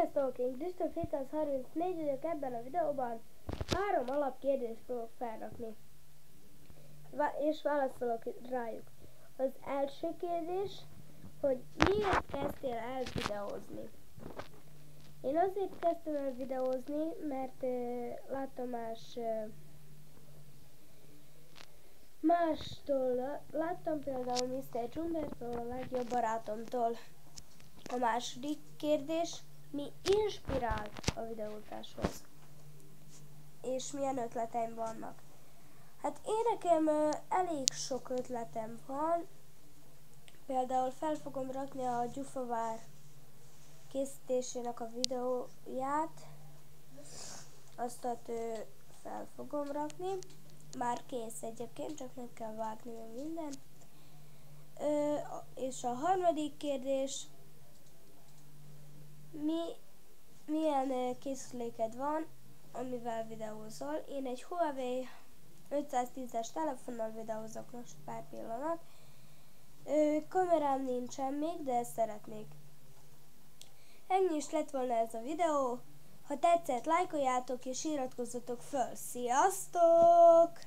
Sziasztok, én Kristóf 734 vagyok, ebben a videóban 3 alapkérdést fogok felrakni, és válaszolok rájuk. Az első kérdés, hogy miért kezdtél el videózni? Én azért kezdtem el videózni, mert láttam mástól, láttam például Mr. Jumbertől, a legjobb barátomtól. A második kérdés, mi inspirál a videózáshoz? És milyen ötleteim vannak? Hát én nekem elég sok ötletem van. Például fel fogom rakni a gyufavár készítésének a videóját. Azt fel fogom rakni. Már kész egyébként, csak meg kell vágni meg minden. És a harmadik kérdés, milyen készüléked van, amivel videózol? Én egy Huawei 510-es telefonnal videózok most pár pillanat. Kamerám nincsen még, de szeretnék. Ennyi is lett volna ez a videó. Ha tetszett, lájkoljátok és iratkozzatok föl. Sziasztok!